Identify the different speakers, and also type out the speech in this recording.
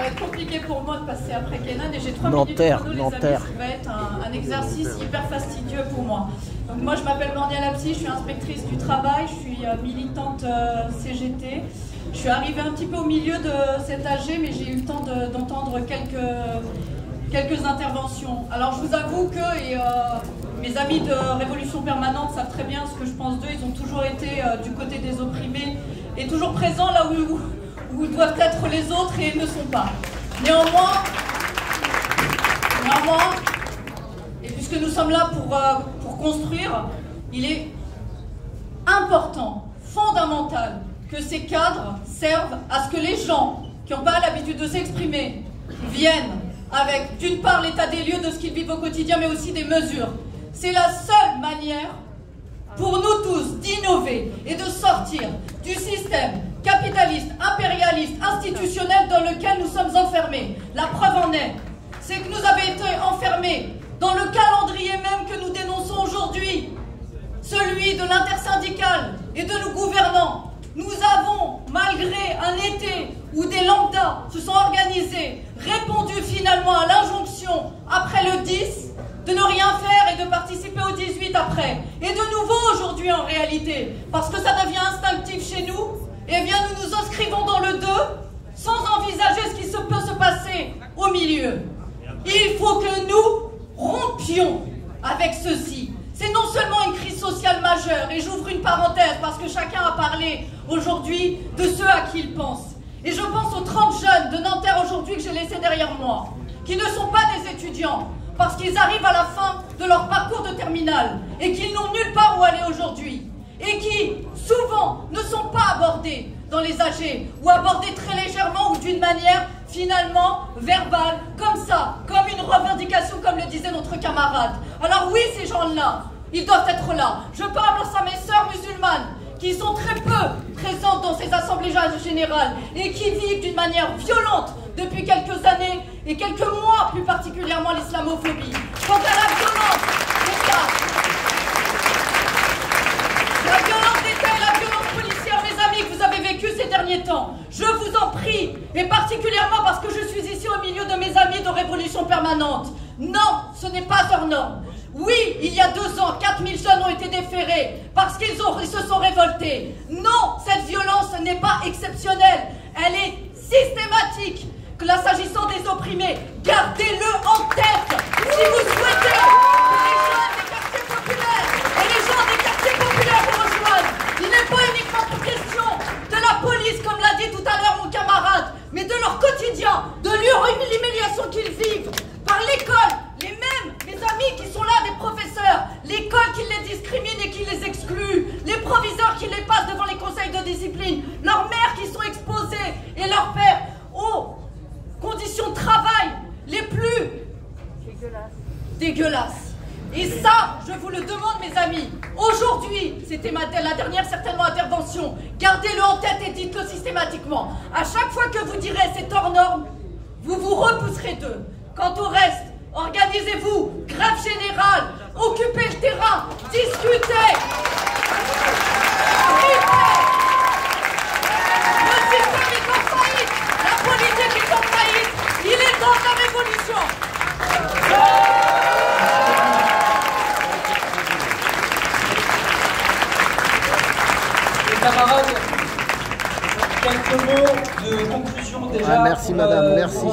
Speaker 1: être compliqué pour moi de passer après Kenan et j'ai 3 minutes pour nous, les amis, ce qui va être un exercice hyper fastidieux pour moi. Donc moi je m'appelle Mornia Lapsi, je suis inspectrice du travail, je suis militante CGT. Je suis arrivée un petit peu au milieu de cet AG, mais j'ai eu le temps d'entendre quelques interventions. Alors je vous avoue que mes amis de Révolution Permanente savent très bien ce que je pense d'eux. Ils ont toujours été du côté des opprimés et toujours présents là où doivent être les autres et ils ne sont pas. Néanmoins, et puisque nous sommes là pour construire, il est important, fondamental, que ces cadres servent à ce que les gens qui n'ont pas l'habitude de s'exprimer viennent avec, d'une part, l'état des lieux de ce qu'ils vivent au quotidien, mais aussi des mesures. C'est la seule manière pour nous tous d'innover et de sortir du système capitaliste, impérialiste, institutionnel dans lequel nous sommes enfermés. La preuve en est, c'est que nous avons été enfermés dans le calendrier même que nous dénonçons aujourd'hui, celui de l'intersyndicale et de nos gouvernants. Nous avons, malgré un été où des lambdas se sont organisés, répondu finalement à l'injonction après le 10 de ne rien faire et de participer au 18 après. Et de nouveau aujourd'hui en réalité, parce que ça devient instinctif chez nous, eh bien nous nous inscrivons dans le 2 sans envisager ce qui peut se passer au milieu. Il faut que nous rompions avec ceci. C'est non seulement une crise sociale majeure, et j'ouvre une parenthèse parce que chacun a parlé aujourd'hui de ceux à qui il pense. Et je pense aux 30 jeunes de Nanterre aujourd'hui que j'ai laissés derrière moi, qui ne sont pas des étudiants, parce qu'ils arrivent à la fin de leur parcours de terminale, et qu'ils n'ont nulle part où aller aujourd'hui, et qui, souvent, ne sont pas abordés dans les AG, ou abordés très légèrement ou d'une manière, finalement, verbale, comme ça, comme une revendication, comme le disait notre camarade. Alors oui, ces gens-là, ils doivent être là. Je parle à mes sœurs musulmanes, qui sont très peu présentes dans ces assemblées générales, et qui vivent d'une manière violente depuis quelques années, et quelques mois plus particulièrement, l'islamophobie. Quant à la violence d'État, et la violence policière, mes amis, que vous avez vécu ces derniers temps, je vous en prie, et particulièrement parce que je suis ici au milieu de mes amis de Révolution Permanente, non, ce n'est pas hors norme. Oui, il y a 2 ans, 4000 jeunes ont été déférés parce qu'ils se sont révoltés. Non, cette violence n'est pas exceptionnelle, elle est systématique. Que là, s'agissant des opprimés, gardez-le en tête si vous souhaitez que les jeunes des quartiers populaires et les gens des quartiers populaires vous rejoignent. Il n'est pas uniquement question de la police, comme l'a dit tout à l'heure mon camarade, mais de leur quotidien, de l'humiliation qu'ils vivent par l'école, les mêmes, mes amis qui sont là, des professeurs, l'école qui les discrimine et qui les exclut, les proviseurs qui les passent devant les conseils de discipline, leurs mères qui sont exposées et leurs pères aux conditions de travail les plus dégueulasses. Et ça, je vous le demande, mes amis. Aujourd'hui, c'était la dernière certainement intervention. Gardez-le en tête et dites-le systématiquement. À chaque fois que vous direz c'est hors norme, vous vous repousserez d'eux. Quant au reste, organisez-vous, grève générale, occupez le terrain, discutez. Le système est en faillite, la politique est en faillite, il est temps de la révolution.
Speaker 2: Les camarades, quelques mots de conclusion déjà.
Speaker 3: Merci madame, merci.